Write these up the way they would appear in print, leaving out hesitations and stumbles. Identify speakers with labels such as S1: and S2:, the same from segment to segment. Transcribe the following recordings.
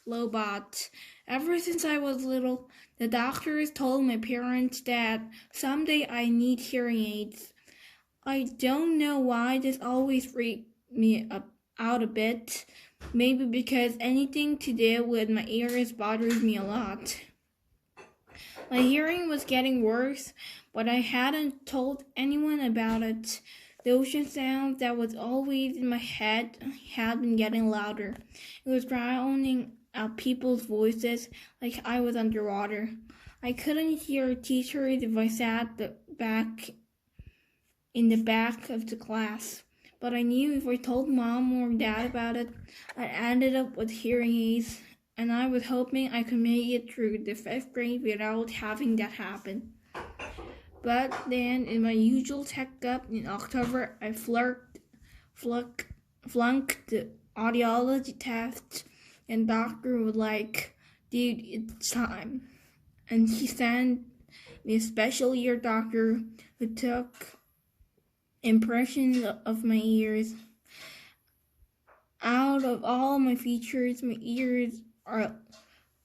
S1: Lobot. Ever since I was little, the doctors told my parents that someday I need hearing aids. I don't know why this always freaked me out a bit. Maybe because anything to do with my ears bothers me a lot. My hearing was getting worse, but I hadn't told anyone about it. The ocean sound that was always in my head had been getting louder. It was drowning out people's voices like I was underwater. I couldn't hear teachers if I sat in the back of the class. But I knew if I told Mom or Dad about it, I'd ended up with hearing aids, and I was hoping I could make it through the 5th grade without having that happen. But then, in my usual checkup in October, I flunked the audiology test, and doctor was like, "Dude, it's time." And he sent me a special ear doctor who took impressions of my ears. Out of all my features, my ears are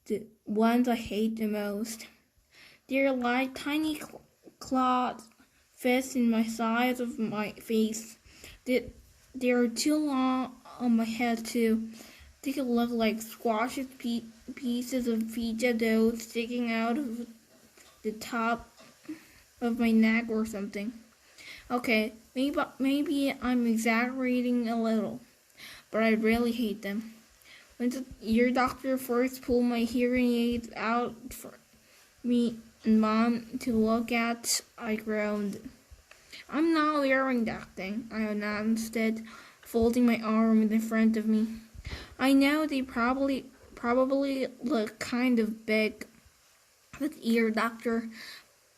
S1: the ones I hate the most. They're like tiny clawed fists in my size of my face. They're too long on my head too. They could look like squashed pieces of pizza dough sticking out of the top of my neck or something. Okay, maybe I'm exaggerating a little, but I really hate them. When the ear doctor first pulled my hearing aids out for me and Mom to look at, I groaned. "I'm not wearing that thing," I announced it, folding my arms in front of me. I know they probably look kind of big, the ear doctor,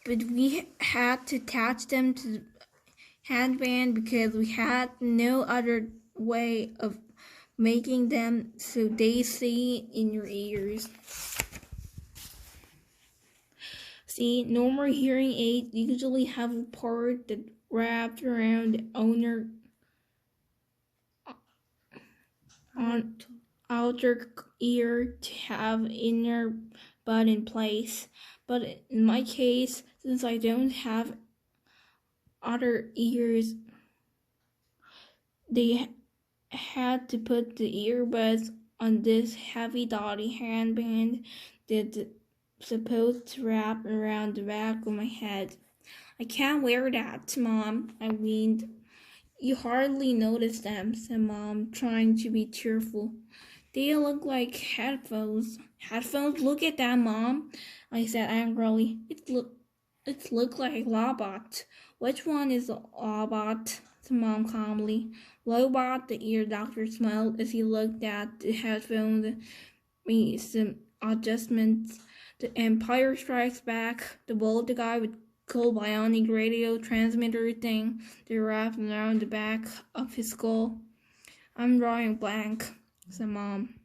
S1: but we had to attach them to the headband because we had no other way of making them so they stay in your ears. See, normal hearing aids usually have a part that wraps around the owner on outer ear to have inner bud in place. But in my case, since I don't have other ears, they had to put the earbuds on this heavy-duty handband that's supposed to wrap around the back of my head. "I can't wear that, Mom," I whined. "You hardly notice them," said Mom, trying to be cheerful. "They look like headphones." "Headphones? Look at that, Mom," I said angrily. It looked like Lobot." "Which one is Lobot?" said Mom calmly. "Lobot," the ear doctor smiled as he looked at the headphones, made some adjustments. "The Empire Strikes Back, the bald guy with cool bionic radio transmitter thing that wrapped around the back of his skull." "I'm drawing blank," said Mom.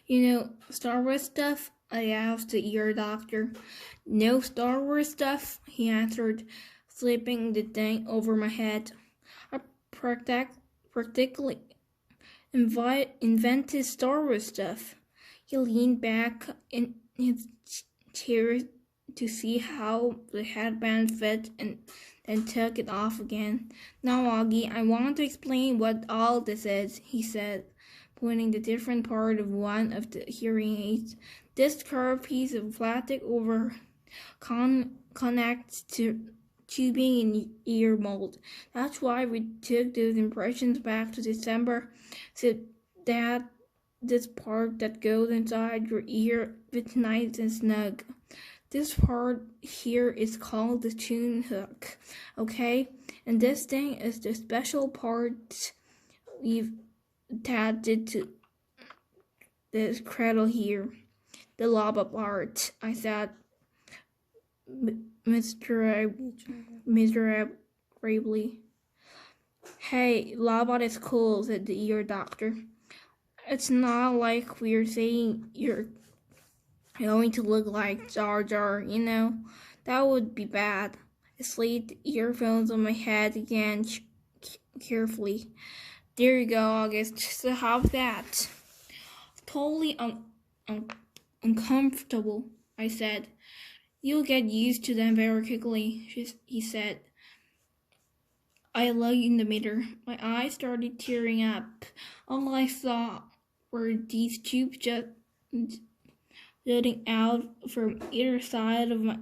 S1: "You know, Star Wars stuff?" I asked the ear doctor. "No Star Wars stuff," he answered, flipping the thing over my head. "I practically invented Star Wars stuff." He leaned back in his chair to see how the headband fit and then took it off again. "Now, Augie, I want to explain what all this is," he said, pointing the different part of one of the hearing aids. "This curved piece of plastic connects to tubing in ear mold. That's why we took those impressions back to December, so that this part that goes inside your ear fits nice and snug. This part here is called the tune hook, okay? And this thing is the special part we've attached to this cradle here. The lava part," I said, miserably. "Hey, lava is cool," said the ear doctor. "It's not like we're saying you're going to look like Jar Jar, you know? That would be bad." I slid the earphones on my head again carefully. "There you go, August. So how's that?" totally uncomfortable, I said. You'll get used to them very quickly, he said. I looked in the mirror. My eyes started tearing up. All I saw were these tubes just jutting out from either side of my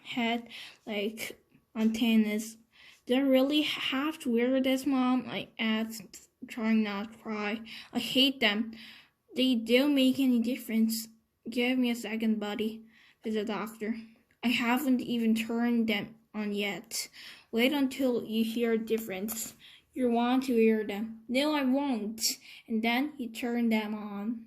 S1: head like antennas. Do I really have to wear this, Mom? I asked, trying not to cry. I hate them. They don't make any difference. Give me a second, buddy, said the doctor. I haven't even turned them on yet. Wait until you hear a difference. You want to hear them. No, I won't. And then he turned them on.